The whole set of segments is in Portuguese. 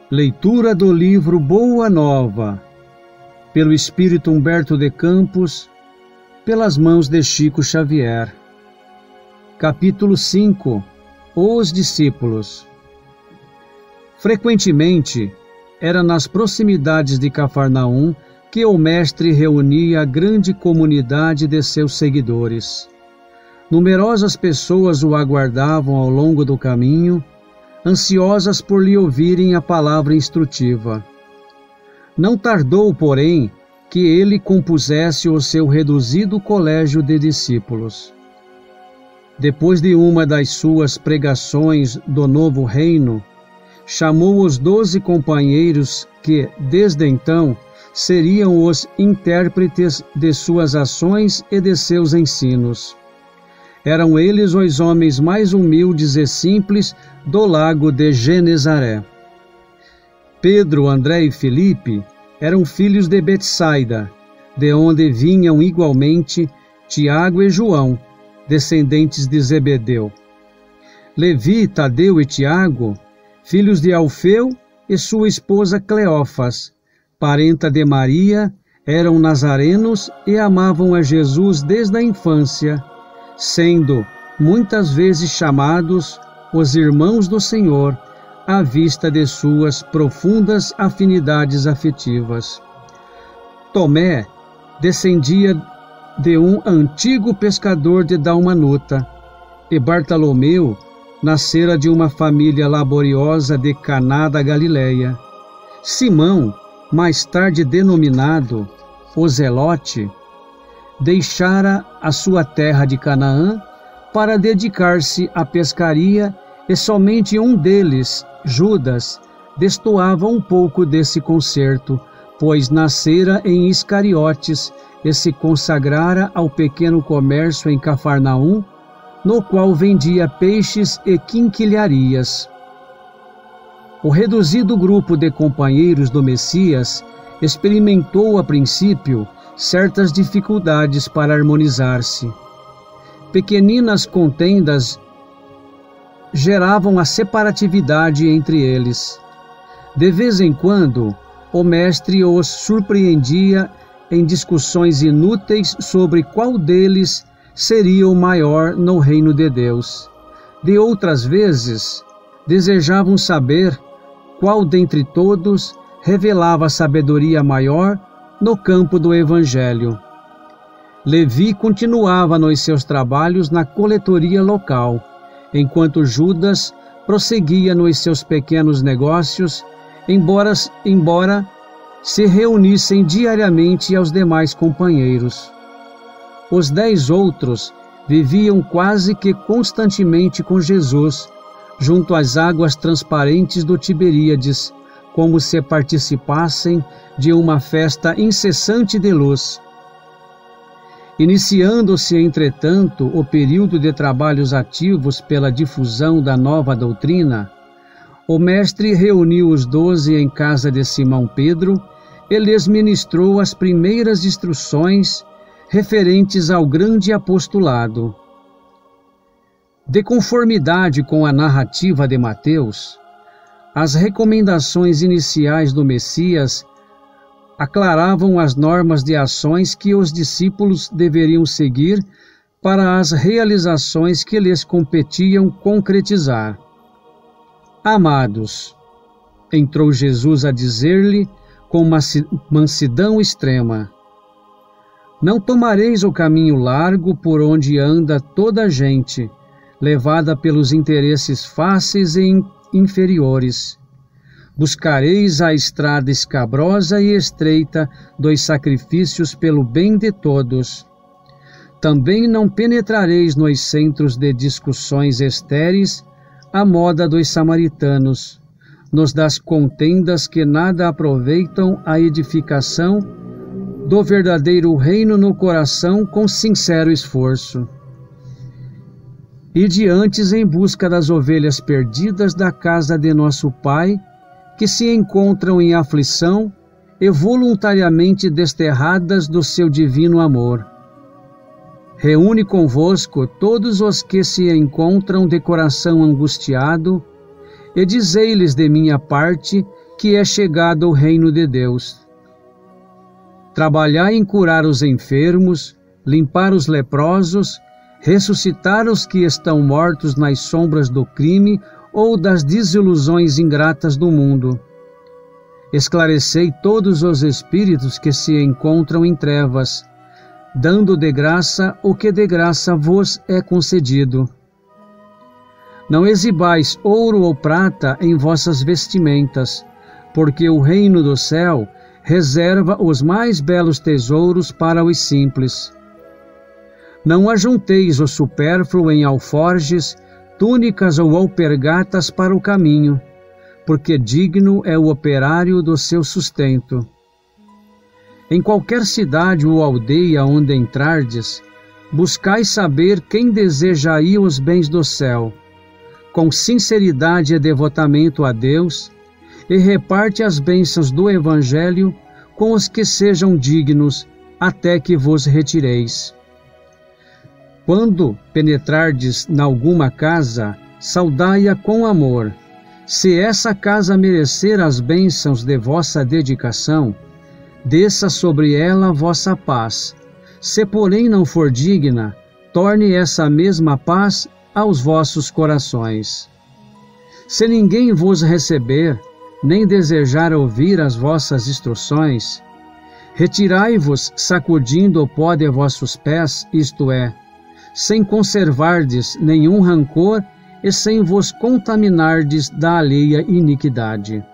Leitura do livro Boa Nova, pelo Espírito Humberto de Campos, pelas mãos de Chico Xavier. Capítulo 5. Os discípulos. Frequentemente, era nas proximidades de Cafarnaum que o mestre reunia a grande comunidade de seus seguidores. Numerosas pessoas o aguardavam ao longo do caminho, ansiosas por lhe ouvirem a palavra instrutiva. Não tardou, porém, que ele compusesse o seu reduzido colégio de discípulos. Depois de uma das suas pregações do novo reino, chamou os 12 companheiros que, desde então, seriam os intérpretes de suas ações e de seus ensinos. Eram eles os homens mais humildes e simples do lago de Genezaré. Pedro, André e Filipe eram filhos de Betsaida, de onde vinham igualmente Tiago e João, descendentes de Zebedeu. Levi, Tadeu e Tiago, filhos de Alfeu e sua esposa Cleófas, parenta de Maria, eram nazarenos e amavam a Jesus desde a infância, sendo muitas vezes chamados os irmãos do Senhor, à vista de suas profundas afinidades afetivas. Tomé descendia de um antigo pescador de Dalmanuta, e Bartolomeu nascera de uma família laboriosa de Caná da Galileia. Simão, mais tarde denominado o Zelote, deixara a sua terra de Canaã para dedicar-se à pescaria, e somente um deles, Judas, destoava um pouco desse concerto, pois nascera em Iscariotes e se consagrara ao pequeno comércio em Cafarnaum, no qual vendia peixes e quinquilharias. O reduzido grupo de companheiros do Messias experimentou a princípio certas dificuldades para harmonizar-se. Pequeninas contendas geravam a separatividade entre eles. De vez em quando, o mestre os surpreendia em discussões inúteis sobre qual deles seria o maior no reino de Deus. De outras vezes, desejavam saber qual dentre todos revelava sabedoria maior no campo do Evangelho. Levi continuava nos seus trabalhos na coletoria local, enquanto Judas prosseguia nos seus pequenos negócios, embora se reunissem diariamente aos demais companheiros. Os 10 outros viviam quase que constantemente com Jesus, junto às águas transparentes do Tiberíades, como se participassem de uma festa incessante de luz. Iniciando-se, entretanto, o período de trabalhos ativos pela difusão da nova doutrina, o mestre reuniu os 12 em casa de Simão Pedro e lhes ministrou as primeiras instruções referentes ao grande apostolado. De conformidade com a narrativa de Mateus, as recomendações iniciais do Messias aclaravam as normas de ações que os discípulos deveriam seguir para as realizações que lhes competiam concretizar. Amados, entrou Jesus a dizer-lhe com mansidão extrema, não tomareis o caminho largo por onde anda toda a gente, levada pelos interesses fáceis e inferiores. Buscareis a estrada escabrosa e estreita dos sacrifícios pelo bem de todos. Também não penetrareis nos centros de discussões estéreis, à moda dos samaritanos, nos das contendas que nada aproveitam a edificação do verdadeiro reino no coração com sincero esforço. Ide antes em busca das ovelhas perdidas da casa de nosso Pai, que se encontram em aflição e voluntariamente desterradas do seu divino amor. Reúne convosco todos os que se encontram de coração angustiado, e dizei-lhes de minha parte que é chegado o reino de Deus. Trabalhai em curar os enfermos, limpar os leprosos, ressuscitar os que estão mortos nas sombras do crime ou das desilusões ingratas do mundo. Esclarecei todos os espíritos que se encontram em trevas, dando de graça o que de graça vos é concedido. Não exibais ouro ou prata em vossas vestimentas, porque o reino do céu reserva os mais belos tesouros para os simples. Não ajunteis o supérfluo em alforjes, túnicas ou alpergatas para o caminho, porque digno é o operário do seu sustento. Em qualquer cidade ou aldeia onde entrardes, buscai saber quem deseja aí os bens do céu, com sinceridade e devotamento a Deus, e reparte as bênçãos do Evangelho com os que sejam dignos, até que vos retireis. Quando penetrardes em alguma casa, saudai-a com amor. Se essa casa merecer as bênçãos de vossa dedicação, desça sobre ela vossa paz. Se porém não for digna, torne essa mesma paz aos vossos corações. Se ninguém vos receber, nem desejar ouvir as vossas instruções, retirai-vos sacudindo o pó de vossos pés, isto é, sem conservardes nenhum rancor e sem vos contaminardes da alheia iniquidade.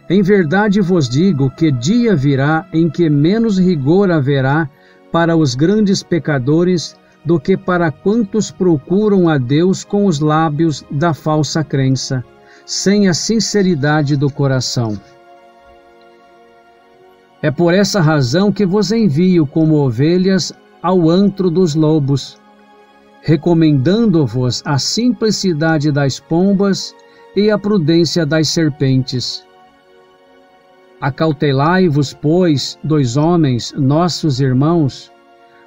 Em verdade vos digo que dia virá em que menos rigor haverá para os grandes pecadores do que para quantos procuram a Deus com os lábios da falsa crença, sem a sinceridade do coração. É por essa razão que vos envio como ovelhas ao antro dos lobos, recomendando-vos a simplicidade das pombas e a prudência das serpentes. Acautelai-vos, pois, dos homens, nossos irmãos,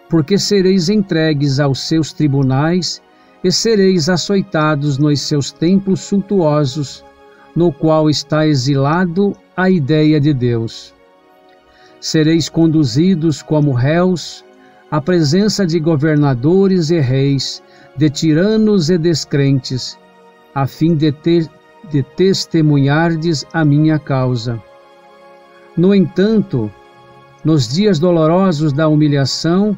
porque sereis entregues aos seus tribunais e sereis açoitados nos seus templos suntuosos, no qual está exilado a ideia de Deus. Sereis conduzidos como réus à presença de governadores e reis, de tiranos e descrentes, a fim de testemunhardes a minha causa. No entanto, nos dias dolorosos da humilhação,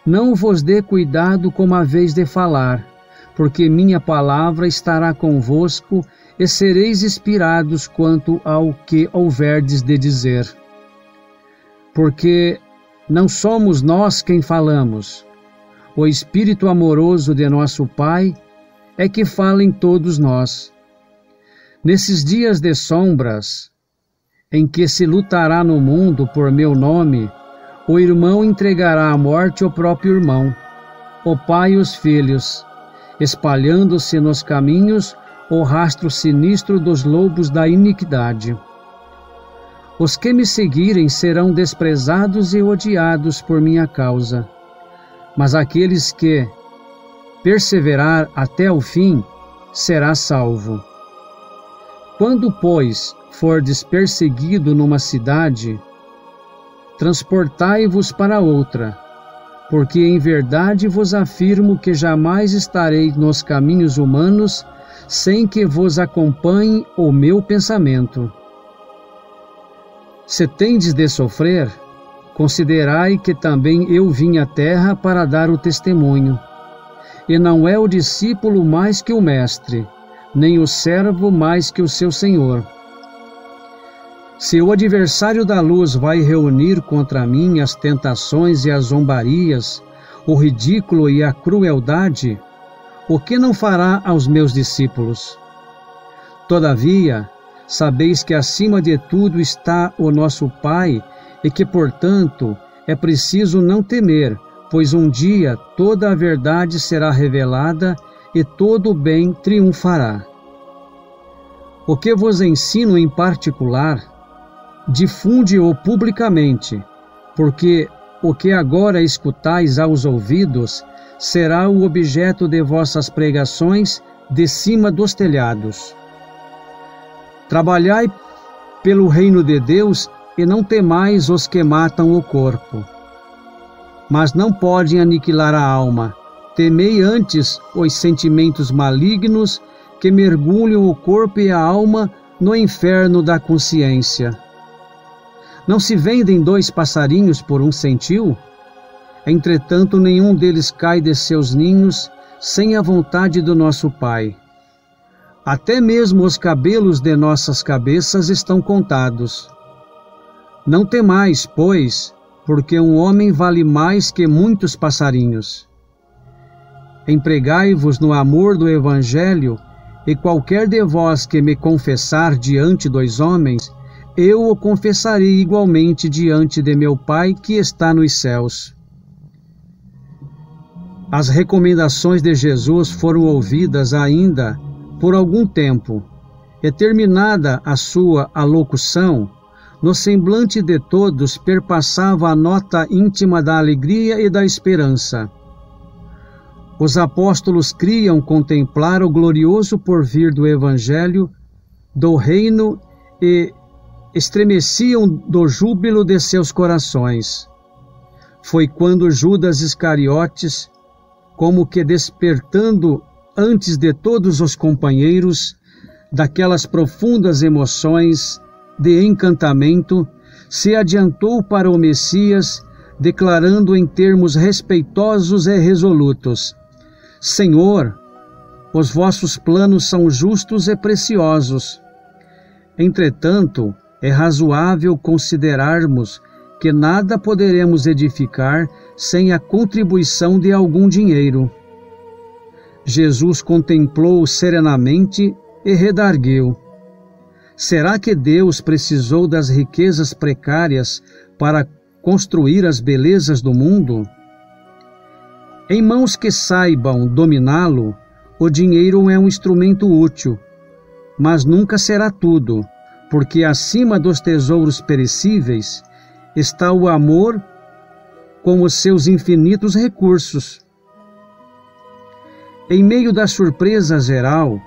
não vos dê cuidado como haveis de falar, porque minha palavra estará convosco e sereis inspirados quanto ao que houverdes de dizer. Porque não somos nós quem falamos, o Espírito amoroso de nosso Pai é que fala em todos nós. Nesses dias de sombras, em que se lutará no mundo por meu nome, o irmão entregará à morte o próprio irmão, o pai os filhos, espalhando-se nos caminhos o rastro sinistro dos lobos da iniquidade. Os que me seguirem serão desprezados e odiados por minha causa, mas aqueles que perseverar até o fim será salvo. Quando, pois, fordes perseguido numa cidade, transportai-vos para outra, porque em verdade vos afirmo que jamais estarei nos caminhos humanos sem que vos acompanhe o meu pensamento. Se tendes de sofrer, considerai que também eu vim à terra para dar o testemunho. E não é o discípulo mais que o mestre, nem o servo mais que o seu senhor. Se o adversário da luz vai reunir contra mim as tentações e as zombarias, o ridículo e a crueldade, o que não fará aos meus discípulos? Todavia, sabeis que acima de tudo está o nosso Pai e que, portanto, é preciso não temer, pois um dia toda a verdade será revelada e todo o bem triunfará. O que vos ensino em particular, difunde-o publicamente, porque o que agora escutais aos ouvidos será o objeto de vossas pregações de cima dos telhados. Trabalhai pelo reino de Deus e não temais os que matam o corpo, mas não podem aniquilar a alma. Temei antes os sentimentos malignos que mergulham o corpo e a alma no inferno da consciência. Não se vendem 2 passarinhos por 1 centil? Entretanto, nenhum deles cai de seus ninhos sem a vontade do nosso Pai. Até mesmo os cabelos de nossas cabeças estão contados. Não temais, pois, porque um homem vale mais que muitos passarinhos. Empregai-vos no amor do Evangelho, e qualquer de vós que me confessar diante dos homens, eu o confessarei igualmente diante de meu Pai que está nos céus. As recomendações de Jesus foram ouvidas ainda por algum tempo, e terminada a sua alocução, no semblante de todos perpassava a nota íntima da alegria e da esperança. Os apóstolos criam contemplar o glorioso porvir do Evangelho, do reino, e estremeciam do júbilo de seus corações. Foi quando Judas Iscariotes, como que despertando antes de todos os companheiros daquelas profundas emoções de encantamento, se adiantou para o Messias, declarando em termos respeitosos e resolutos: Senhor, os vossos planos são justos e preciosos. Entretanto, é razoável considerarmos que nada poderemos edificar sem a contribuição de algum dinheiro. Jesus contemplou serenamente e redarguiu: será que Deus precisou das riquezas precárias para construir as belezas do mundo? Em mãos que saibam dominá-lo, o dinheiro é um instrumento útil, mas nunca será tudo, porque acima dos tesouros perecíveis está o amor com os seus infinitos recursos. Em meio da surpresa geral,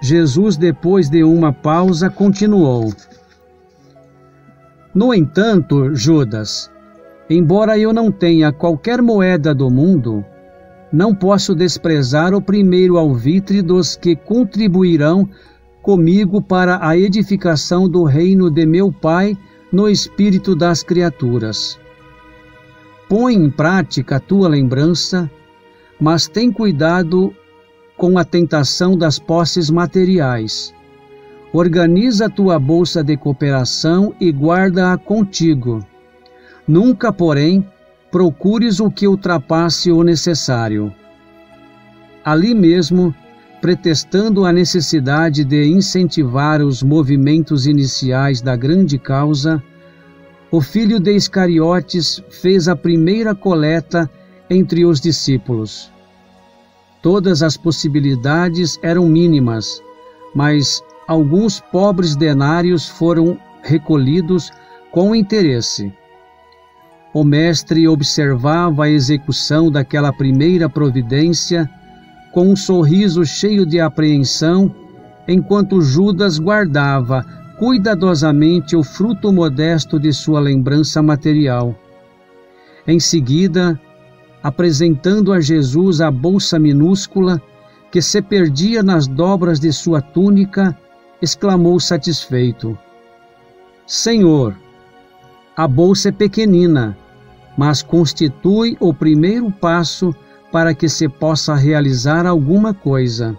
Jesus, depois de uma pausa, continuou: No entanto, Judas, embora eu não tenha qualquer moeda do mundo, não posso desprezar o primeiro alvitre dos que contribuirão comigo para a edificação do reino de meu Pai no espírito das criaturas. Põe em prática a tua lembrança, mas tem cuidado com a tentação das posses materiais. Organiza a tua bolsa de cooperação e guarda-a contigo. Nunca, porém, procures o que ultrapasse o necessário. Ali mesmo, pretextando a necessidade de incentivar os movimentos iniciais da grande causa, o filho de Iscariotes fez a primeira coleta entre os discípulos. Todas as possibilidades eram mínimas, mas alguns pobres denários foram recolhidos com interesse. O mestre observava a execução daquela primeira providência com um sorriso cheio de apreensão, enquanto Judas guardava cuidadosamente o fruto modesto de sua lembrança material. Em seguida, apresentando a Jesus a bolsa minúscula, que se perdia nas dobras de sua túnica, exclamou satisfeito: Senhor, a bolsa é pequenina, mas constitui o primeiro passo para que se possa realizar alguma coisa.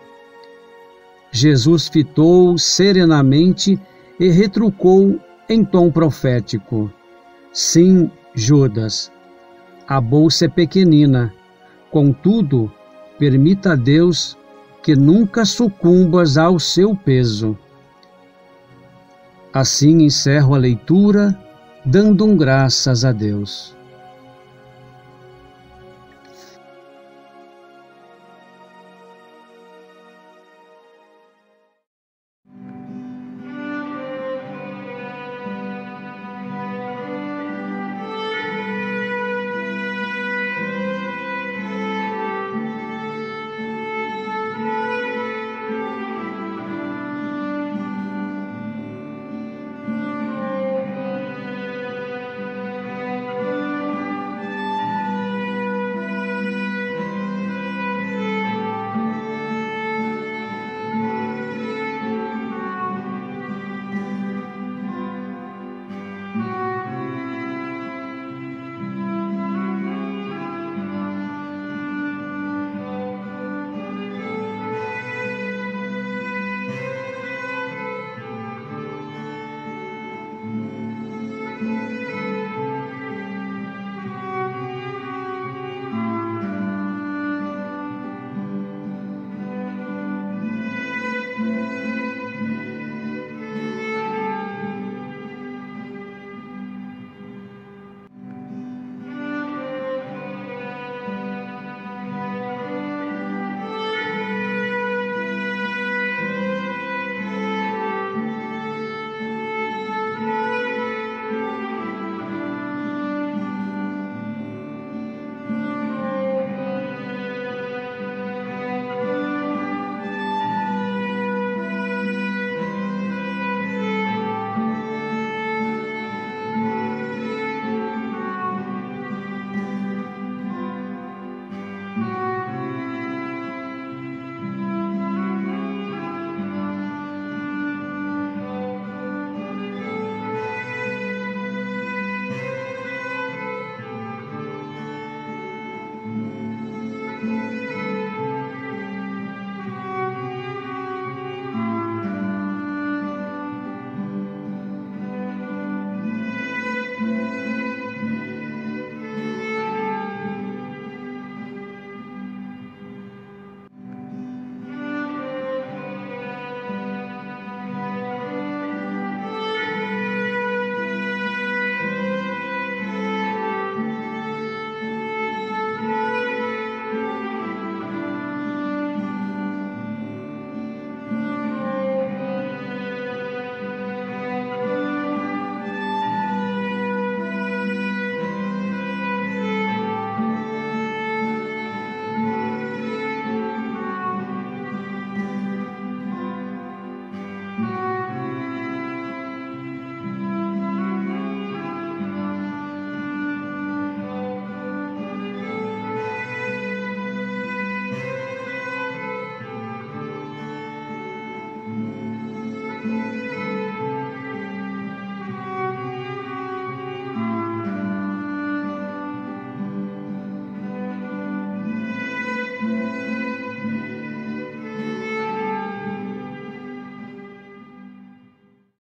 Jesus fitou serenamente e retrucou em tom profético: Sim, Judas, a bolsa é pequenina, contudo, permita a Deus que nunca sucumbas ao seu peso. Assim encerro a leitura, dando graças a Deus.